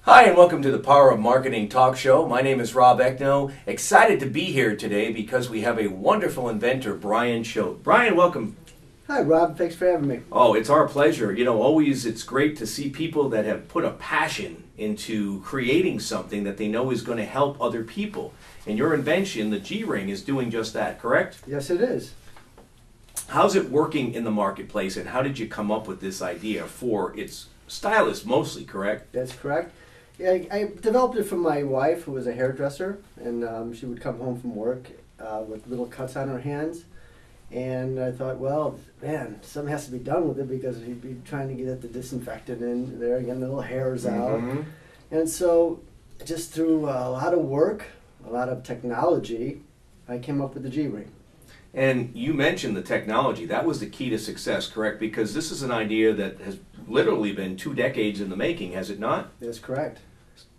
Hi, and welcome to the Power of Marketing Talk Show. My name is Rob Eckno. Excited to be here today because we have a wonderful inventor, Brian Choate. Brian, welcome. Hi, Rob. Thanks for having me. Oh, it's our pleasure. You know, always it's great to see people that have put a passion into creating something that they know is going to help other people. And your invention, the G-Ring, is doing just that, correct? Yes, it is. How's it working in the marketplace, and how did you come up with this idea for its stylists mostly, correct? That's correct. Yeah, I developed it from my wife, who was a hairdresser, and she would come home from work with little cuts on her hands. And I thought, well, man, something has to be done with it because you'd be trying to get the disinfectant in there, getting the little hairs out. And so, just through a lot of work, a lot of technology, I came up with the G-Ring. And you mentioned the technology. That was the key to success, correct? Because this is an idea that has literally been 2 decades in the making, has it not? That's correct.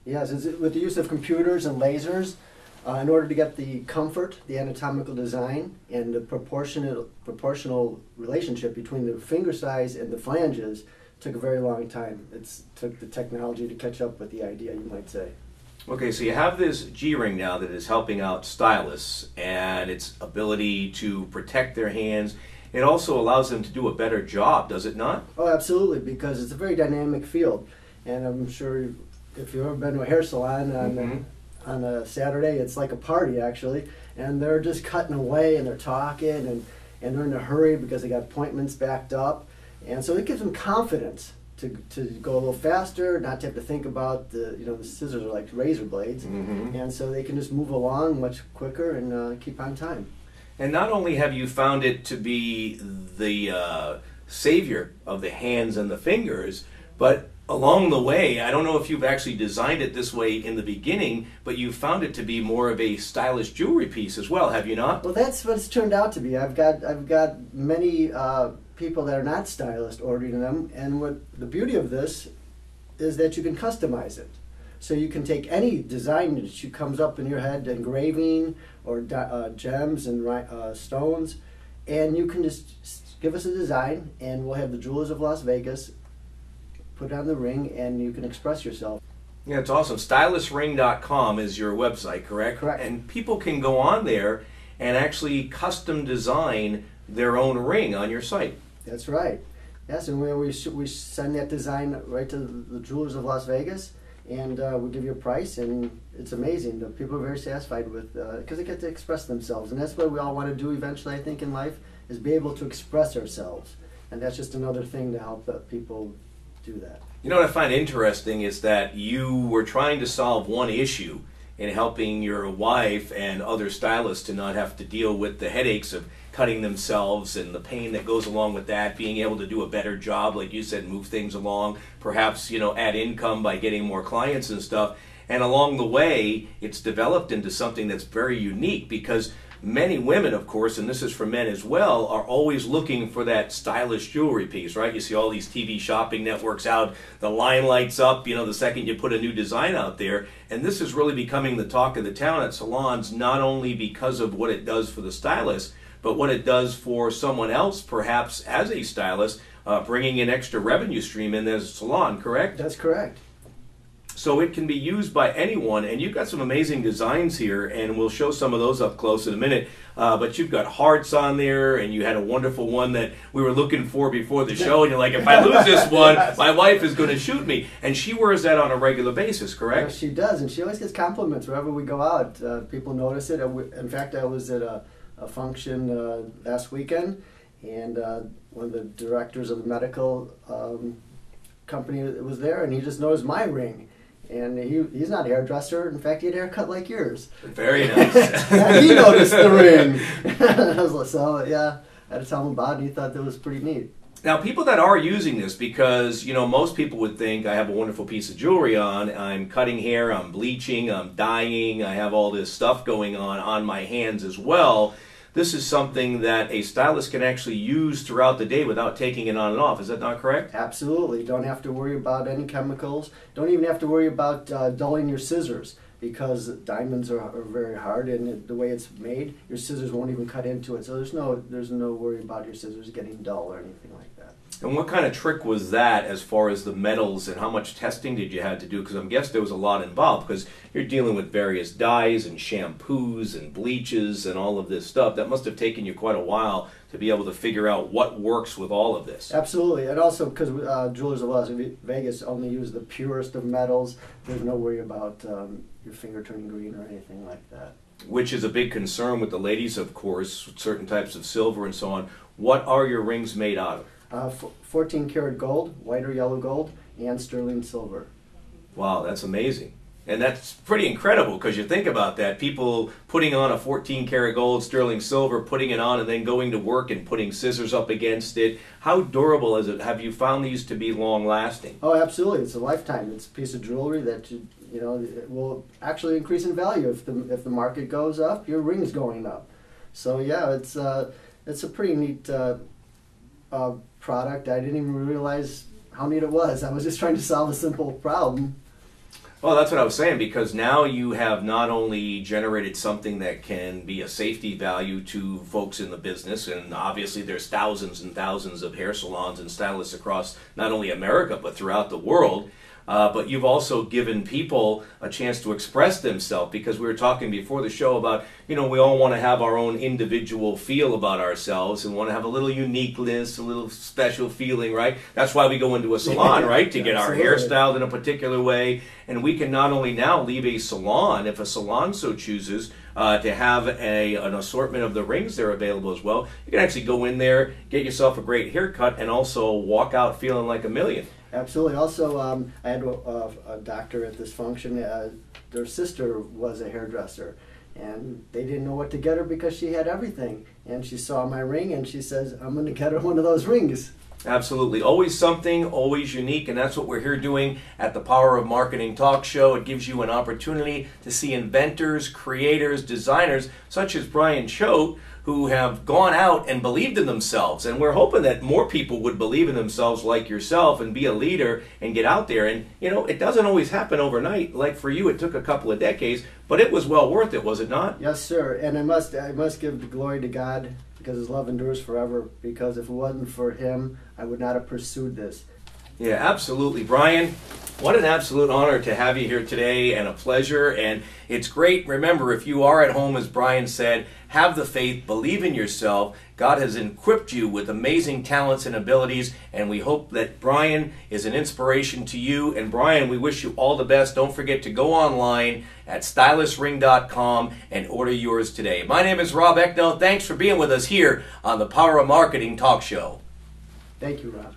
Yes, with the use of computers and lasers, in order to get the comfort, the anatomical design, and the proportional relationship between the finger size and the flanges, took a very long time. It took the technology to catch up with the idea, you might say. Okay, so you have this G-Ring now that is helping out stylists and its ability to protect their hands. It also allows them to do a better job, does it not? Oh, absolutely, because it's a very dynamic field. And I'm sure if you've ever been to a hair salon on a Saturday, it's like a party, actually. And they're just cutting away, and they're talking, and they're in a hurry because they got appointments backed up. And so it gives them confidence to go a little faster, not to have to think about the scissors are like razor blades, and so they can just move along much quicker and keep on time. And not only have you found it to be the savior of the hands and the fingers, but along the way, I don't know if you've actually designed it this way in the beginning, but you found it to be more of a stylish jewelry piece as well, have you not? Well, that's what it's turned out to be. I've got many people that are not stylists ordering them, and what the beauty of this is that you can customize it. So you can take any design that comes up in your head, engraving or gems and stones, and you can just give us a design, and we'll have the Jewelers of Las Vegas put on the ring, and you can express yourself. Yeah, it's awesome. StylistRing.com is your website, correct? Correct. And people can go on there and actually custom design their own ring on your site. That's right. Yes, and we send that design right to the Jewelers of Las Vegas, and we give you a price, and it's amazing. The people are very satisfied with because they get to express themselves, and that's what we all want to do eventually, I think, in life, is be able to express ourselves, and that's just another thing to help people do that. You know what I find interesting is that you were trying to solve one issue in helping your wife and other stylists to not have to deal with the headaches of cutting themselves and the pain that goes along with that, being able to do a better job, like you said, move things along, perhaps, add income by getting more clients and stuff. And along the way, it's developed into something that's very unique because many women, of course, and this is for men as well, are always looking for that stylish jewelry piece, right? You see all these TV shopping networks out, the line lights up, the second you put a new design out there. And this is really becoming the talk of the town at salons, not only because of what it does for the stylist, but what it does for someone else, perhaps as a stylist, bringing an extra revenue stream in their salon, correct? That's correct. So it can be used by anyone, and you've got some amazing designs here, and we'll show some of those up close in a minute. But you've got hearts on there, and you had a wonderful one that we were looking for before the show, and you're like, if I lose this one, my wife is going to shoot me. And she wears that on a regular basis, correct? Yes, she does, and she always gets compliments wherever we go out. People notice it. In fact, I was at a function last weekend, and one of the directors of the medical company was there, and he just noticed my ring. And he's not a hairdresser. In fact, he had a haircut like yours. Very nice. And he noticed the ring. I was like, so, yeah, I had to tell him about it, and he thought that was pretty neat. Now, people that are using this, because, most people would think, I have a wonderful piece of jewelry on, I'm cutting hair, I'm bleaching, I'm dyeing, I have all this stuff going on my hands as well. This is something that a stylist can actually use throughout the day without taking it on and off. Is that not correct? Absolutely. Don't have to worry about any chemicals. Don't even have to worry about dulling your scissors, because diamonds are very hard, and the way it's made, your scissors won't even cut into it. So there's no worry about your scissors getting dull or anything like that. And what kind of trick was that as far as the metals, and how much testing did you have to do? Because I'm guessing there was a lot involved, because you're dealing with various dyes and shampoos and bleaches and all of this stuff. That must have taken you quite a while to be able to figure out what works with all of this. Absolutely, and also because Jewelers of Las Vegas only use the purest of metals, there's no worry about your finger turning green or anything like that. Which is a big concern with the ladies, of course, certain types of silver and so on. What are your rings made out of? 14 karat gold, white or yellow gold, and sterling silver. Wow, that's amazing. And that's pretty incredible, because you think about that. People putting on a 14 karat gold, sterling silver, putting it on and then going to work and putting scissors up against it. How durable is it? Have you found these to be long lasting? Oh, absolutely. It's a lifetime. It's a piece of jewelry that you know, it will actually increase in value. If the market goes up, your ring's going up. So yeah, it's a pretty neat product. I didn't even realize how neat it was. I was just trying to solve a simple problem. Well, that's what I was saying, because now you have not only generated something that can be a safety value to folks in the business, and obviously there's thousands and thousands of hair salons and stylists across not only America but throughout the world. But you've also given people a chance to express themselves, because we were talking before the show about, you know, we all want to have our own individual feel about ourselves and want to have a little uniqueness, a little special feeling, right? That's why we go into a salon, right? To get our hair styled in a particular way. And we can not only now leave a salon, if a salon so chooses, to have an assortment of the rings that are available as well. You can actually go in there, get yourself a great haircut, and also walk out feeling like a million. Absolutely. Also, I had a doctor at this function. Their sister was a hairdresser, and they didn't know what to get her because she had everything. And she saw my ring, and she says, "I'm going to get her one of those rings." Absolutely. Always something, always unique, and that's what we're here doing at the Power of Marketing Talk Show. It gives you an opportunity to see inventors, creators, designers, such as Brian Choate, who have gone out and believed in themselves. And we're hoping that more people would believe in themselves like yourself and be a leader and get out there. And, you know, it doesn't always happen overnight. Like for you, it took a couple of decades, but it was well worth it, was it not? Yes, sir. And I must give the glory to God, because His love endures forever. Because if it wasn't for Him, I would not have pursued this. Yeah, absolutely. Brian, what an absolute honor to have you here today, and a pleasure. And it's great. Remember, if you are at home, as Brian said, have the faith, believe in yourself. God has equipped you with amazing talents and abilities, and we hope that Brian is an inspiration to you. And Brian, we wish you all the best. Don't forget to go online at stylistring.com and order yours today. My name is Rob Ecknell. Thanks for being with us here on the Power of Marketing Talk Show. Thank you, Rob.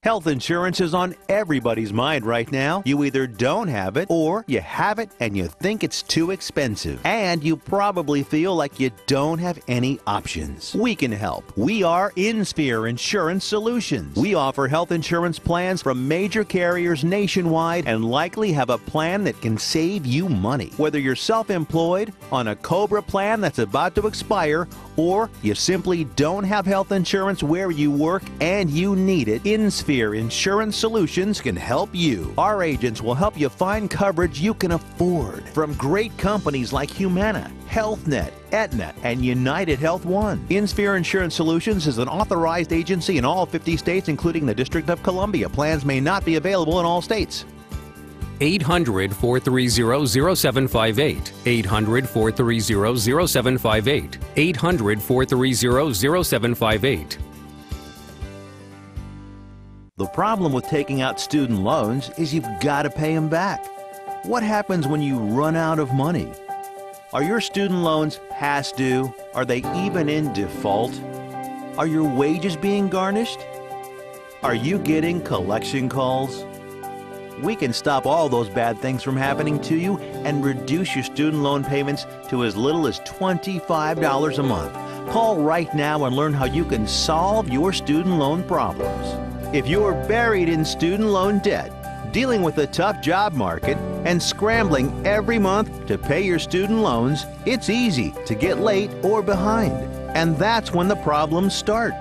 Health insurance is on everybody's mind right now. You either don't have it, or you have it and you think it's too expensive. And you probably feel like you don't have any options. We can help. We are InSphere Insurance Solutions. We offer health insurance plans from major carriers nationwide, and likely have a plan that can save you money. Whether you're self-employed, on a COBRA plan that's about to expire, or you simply don't have health insurance where you work and you need it, InSphere Insurance Solutions can help you. Our agents will help you find coverage you can afford from great companies like Humana, HealthNet, Aetna, and United Health One. InSphere Insurance Solutions is an authorized agency in all 50 states, including the District of Columbia. Plans may not be available in all states. 800-430-0758. 800-430-0758. 800-430-0758. The problem with taking out student loans is you've got to pay them back. What happens when you run out of money? Are your student loans past due? Are they even in default? Are your wages being garnished? Are you getting collection calls? We can stop all those bad things from happening to you and reduce your student loan payments to as little as $25 a month. Call right now and learn how you can solve your student loan problems. If you're buried in student loan debt, dealing with a tough job market, and scrambling every month to pay your student loans, it's easy to get late or behind. And that's when the problems start.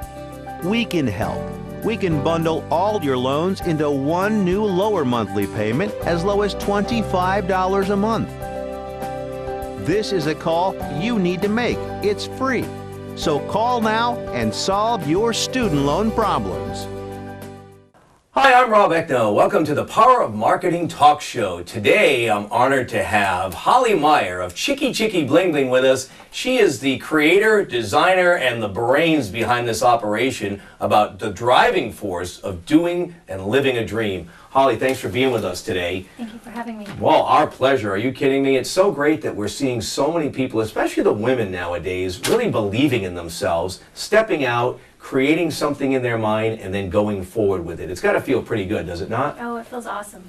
We can help. We can bundle all your loans into one new lower monthly payment as low as $25 a month. This is a call you need to make. It's free. So call now and solve your student loan problems. Hi, I'm Rob Eckno. Welcome to the Power of Marketing Talk Show. Today, I'm honored to have Holly Meyer of Chicky Chicky Bling Bling with us. She is the creator, designer, and the brains behind this operation about the driving force of doing and living a dream. Holly, thanks for being with us today. Thank you for having me. Well, our pleasure. Are you kidding me? It's so great that we're seeing so many people, especially the women nowadays, really believing in themselves, stepping out, creating something in their mind, and then going forward with it. It's got to feel pretty good, does it not? Oh, it feels awesome.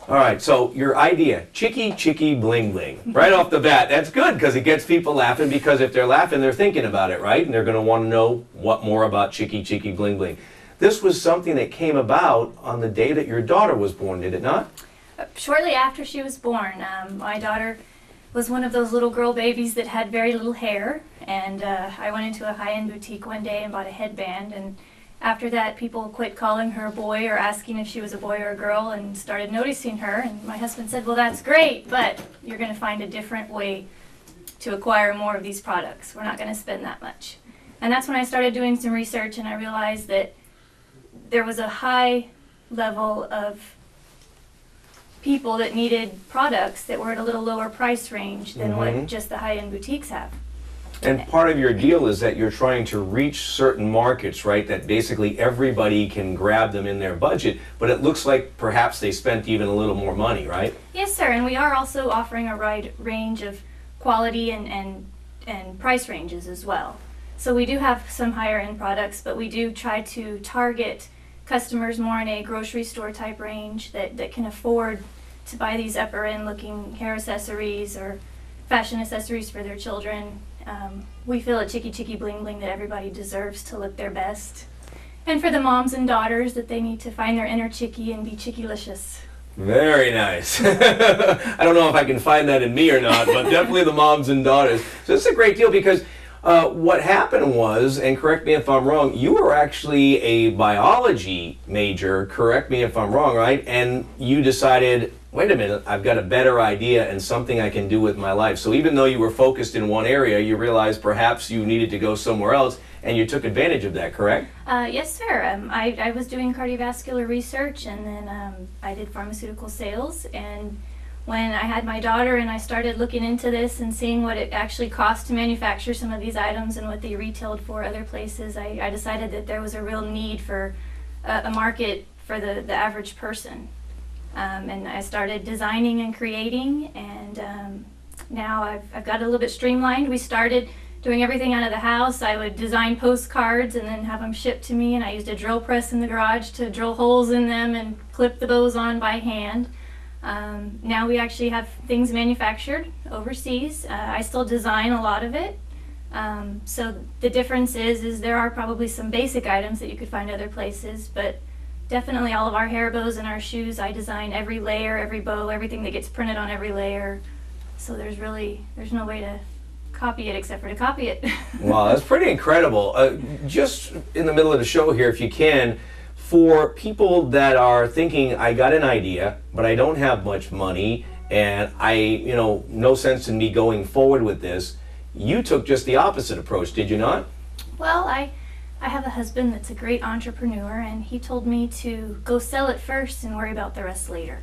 All right, so your idea, Chicky Chicky Bling Bling, right off the bat, that's good because it gets people laughing, because if they're laughing, they're thinking about it, right? And they're going to want to know what more about Chicky Chicky Bling Bling. This was something that came about on the day that your daughter was born, did it not? Shortly after she was born, my daughter was one of those little girl babies that had very little hair, and I went into a high-end boutique one day and bought a headband, and after that people quit calling her a boy or asking if she was a boy or a girl and started noticing her, and my husband said, well, that's great, but you're going to find a different way to acquire more of these products. We're not going to spend that much. And that's when I started doing some research, and I realized that there was a high level of people that needed products that were at a little lower price range than what just the high-end boutiques have. And part of your deal is that you're trying to reach certain markets, right, that basically everybody can grab them in their budget, but it looks like perhaps they spent even a little more money, right? Yes, sir, and we are also offering a wide range of quality and price ranges as well. So we do have some higher-end products, but we do try to target customers more in a grocery store type range that can afford to buy these upper end looking hair accessories or fashion accessories for their children. We feel at Chicky Chicky Bling Bling that everybody deserves to look their best. And for the moms and daughters, that they need to find their inner chickie and be chickylicious. Very nice. I don't know if I can find that in me or not, but definitely the moms and daughters. So it's a great deal because what happened was, and correct me if I'm wrong, you were actually a biology major, correct me if I'm wrong, right? And you decided, wait a minute, I've got a better idea and something I can do with my life. So even though you were focused in one area, you realized perhaps you needed to go somewhere else, and you took advantage of that, correct? Yes, sir. I was doing cardiovascular research, and then I did pharmaceutical sales, and when I had my daughter and I started looking into this and seeing what it actually cost to manufacture some of these items and what they retailed for other places, I decided that there was a real need for a market for the average person. And I started designing and creating, and now I've got it a little bit streamlined. We started doing everything out of the house. I would design postcards and then have them shipped to me, and I used a drill press in the garage to drill holes in them and clip the bows on by hand. Now we actually have things manufactured overseas. I still design a lot of it. So the difference is there are probably some basic items that you could find other places, but definitely all of our hair bows and our shoes, I design every layer, every bow, everything that gets printed on every layer. So there's no way to copy it except for to copy it. Wow, that's pretty incredible. Just in the middle of the show here, if you can, for people that are thinking, I got an idea, but I don't have much money, and no sense in me going forward with this, you took just the opposite approach, did you not? Well, I have a husband that's a great entrepreneur, and he told me to go sell it first and worry about the rest later.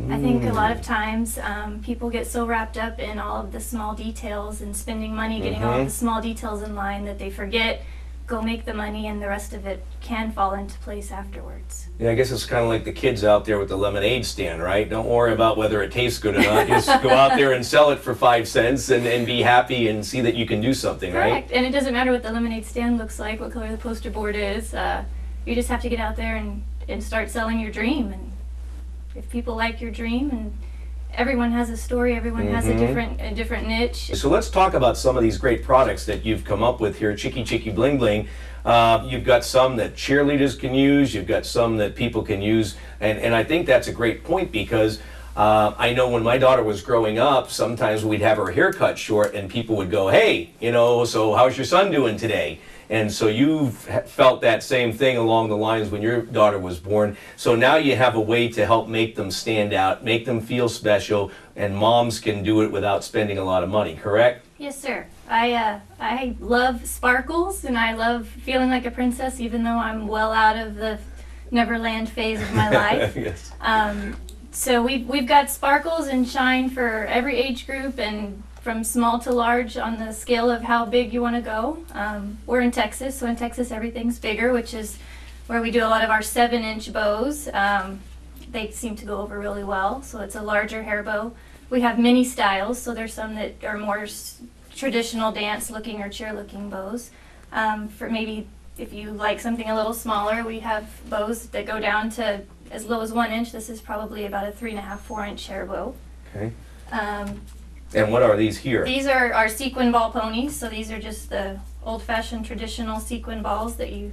I think a lot of times people get so wrapped up in all of the small details and spending money getting all of the small details in line that they forget, go make the money, and the rest of it can fall into place afterwards. Yeah, I guess it's kind of like the kids out there with the lemonade stand, right? Don't worry about whether it tastes good or not. Just go out there and sell it for 5 cents and be happy and see that you can do something, right? Correct. And it doesn't matter what the lemonade stand looks like, what color the poster board is. You just have to get out there and start selling your dream. And if people like your dream, and everyone has a story, everyone has a different niche. So let's talk about some of these great products that you've come up with here, Chicky Chicky Bling Bling. You've got some that cheerleaders can use, you've got some that people can use, and I think that's a great point because I know when my daughter was growing up, sometimes we'd have her hair cut short and people would go, hey, so how's your son doing today? And so you've felt that same thing along the lines when your daughter was born. So now you have a way to help make them stand out, make them feel special, and moms can do it without spending a lot of money, correct? Yes, sir. I love sparkles, and I love feeling like a princess, even though I'm well out of the Neverland phase of my life. Yes. So we've got sparkles and shine for every age group, and from small to large on the scale of how big you want to go. We're in Texas, so in Texas everything's bigger, which is where we do a lot of our 7-inch bows. They seem to go over really well, so it's a larger hair bow. We have many styles, so there's some that are more traditional dance looking or cheer looking bows. For maybe if you like something a little smaller, we have bows that go down to as low as 1 inch. This is probably about a 3.5, 4-inch hair bow. Okay. And what are these here? These are our sequin ball ponies, so these are just the old-fashioned traditional sequin balls that you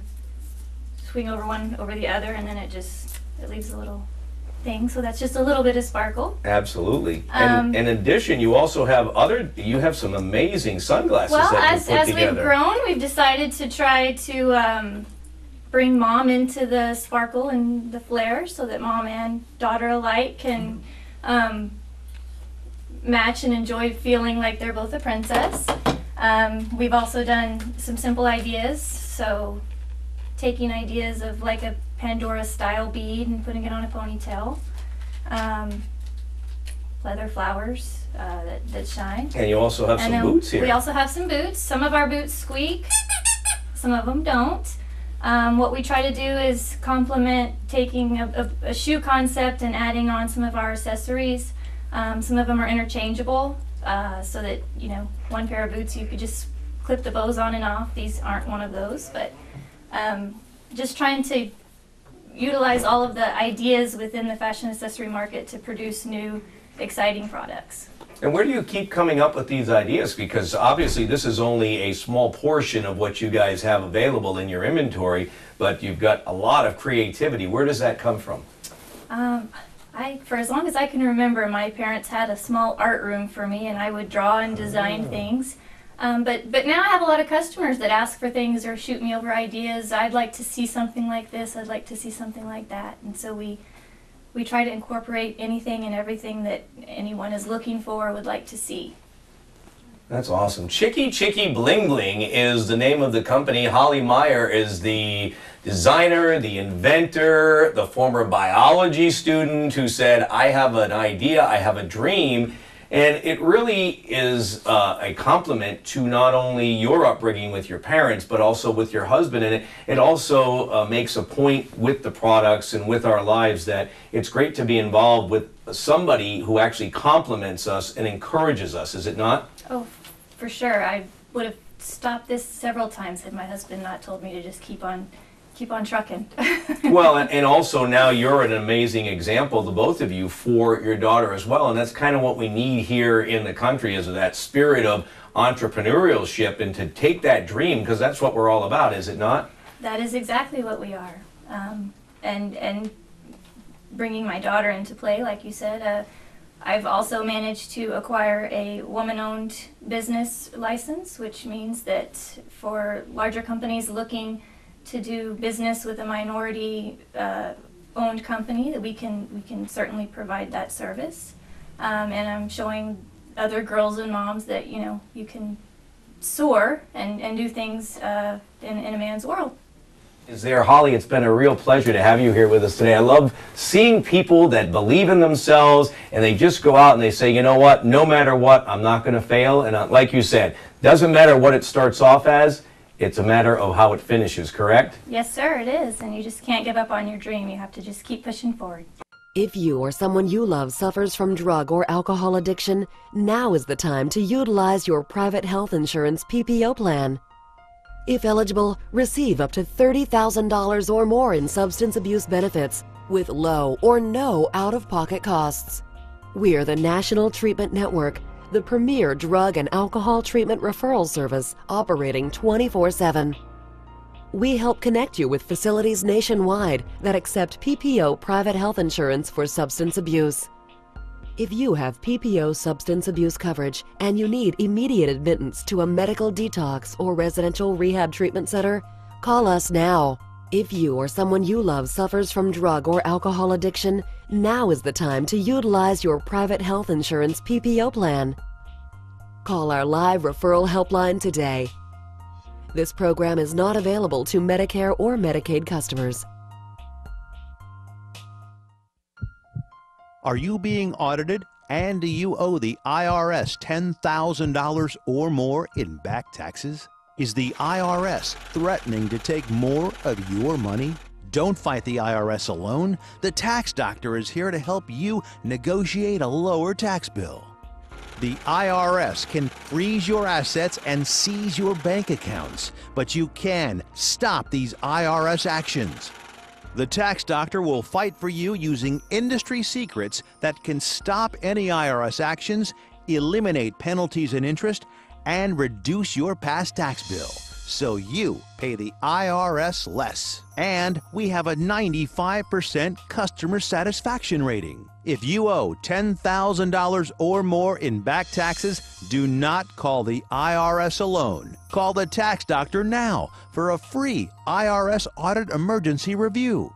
swing over one over the other, and then it leaves a little thing. So that's just a little bit of sparkle. Absolutely. And in addition, you also have some amazing sunglasses that you put as together. we've grown, we've decided to try to bring mom into the sparkle and the flare, so that mom and daughter alike can match and enjoy feeling like they're both a princess. We've also done some simple ideas, so taking ideas of like a Pandora style bead and putting it on a ponytail. Leather flowers that shine. And you also have some boots here. We also have some boots. Some of our boots squeak, some of them don't. What we try to do is complement taking a shoe concept and adding on some of our accessories. Some of them are interchangeable, so that, you know, one pair of boots you could just clip the bows on and off. These aren't one of those, but just trying to utilize all of the ideas within the fashion accessory market to produce new, exciting products. And where do you keep coming up with these ideas? Because obviously this is only a small portion of what you guys have available in your inventory, but you've got a lot of creativity. Where does that come from? For as long as I can remember, my parents had a small art room for me, and I would draw and design things. But now I have a lot of customers that ask for things or shoot me over ideas. I'd like to see something like this. I'd like to see something like that. And so we try to incorporate anything and everything that anyone is looking for or would like to see. That's awesome. Chicky Chicky Bling Bling is the name of the company. Holly Meyer is the designer, the inventor, the former biology student who said, I have an idea, I have a dream. And it really is a compliment to not only your upbringing with your parents, but also with your husband. And it also makes a point with the products and with our lives that it's great to be involved with somebody who actually compliments us and encourages us, is it not? Oh, for sure. I would have stopped this several times had my husband not told me to just keep on trucking. Well, and also now you're an amazing example, the both of you, for your daughter as well. And that's kind of what we need here in the country, is that spirit of entrepreneurship and to take that dream, because that's what we're all about, is it not? That is exactly what we are. And bringing my daughter into play, like you said, I've also managed to acquire a woman-owned business license, which means that for larger companies looking to do business with a minority owned company, that we can certainly provide that service. And I'm showing other girls and moms that, you know, you can soar and do things in a man's world. Is there, Holly, it's been a real pleasure to have you here with us today. I love seeing people that believe in themselves and they just go out and they say, you know what, no matter what, I'm not going to fail. And like you said, doesn't matter what it starts off as, it's a matter of how it finishes, correct? Yes, sir, it is. And you just can't give up on your dream. You have to just keep pushing forward. If you or someone you love suffers from drug or alcohol addiction, now is the time to utilize your private health insurance PPO plan. If eligible, receive up to $30,000 or more in substance abuse benefits with low or no out-of-pocket costs. We're the National Treatment Network, the premier drug and alcohol treatment referral service operating 24/7. We help connect you with facilities nationwide that accept PPO private health insurance for substance abuse. If you have PPO substance abuse coverage and you need immediate admittance to a medical detox or residential rehab treatment center, call us now. If you or someone you love suffers from drug or alcohol addiction, now is the time to utilize your private health insurance PPO plan. Call our live referral helpline today. This program is not available to Medicare or Medicaid customers. Are you being audited and do you owe the IRS $10,000 or more in back taxes? Is the IRS threatening to take more of your money? Don't fight the IRS alone. The Tax Doctor is here to help you negotiate a lower tax bill. The IRS can freeze your assets and seize your bank accounts, but you can stop these IRS actions. The Tax Doctor will fight for you using industry secrets that can stop any IRS actions, eliminate penalties and interest, and reduce your past tax bill, so you pay the IRS less. And we have a 95% customer satisfaction rating. If you owe $10,000 or more in back taxes, do not call the IRS alone. Call the Tax Doctor now for a free IRS audit emergency review.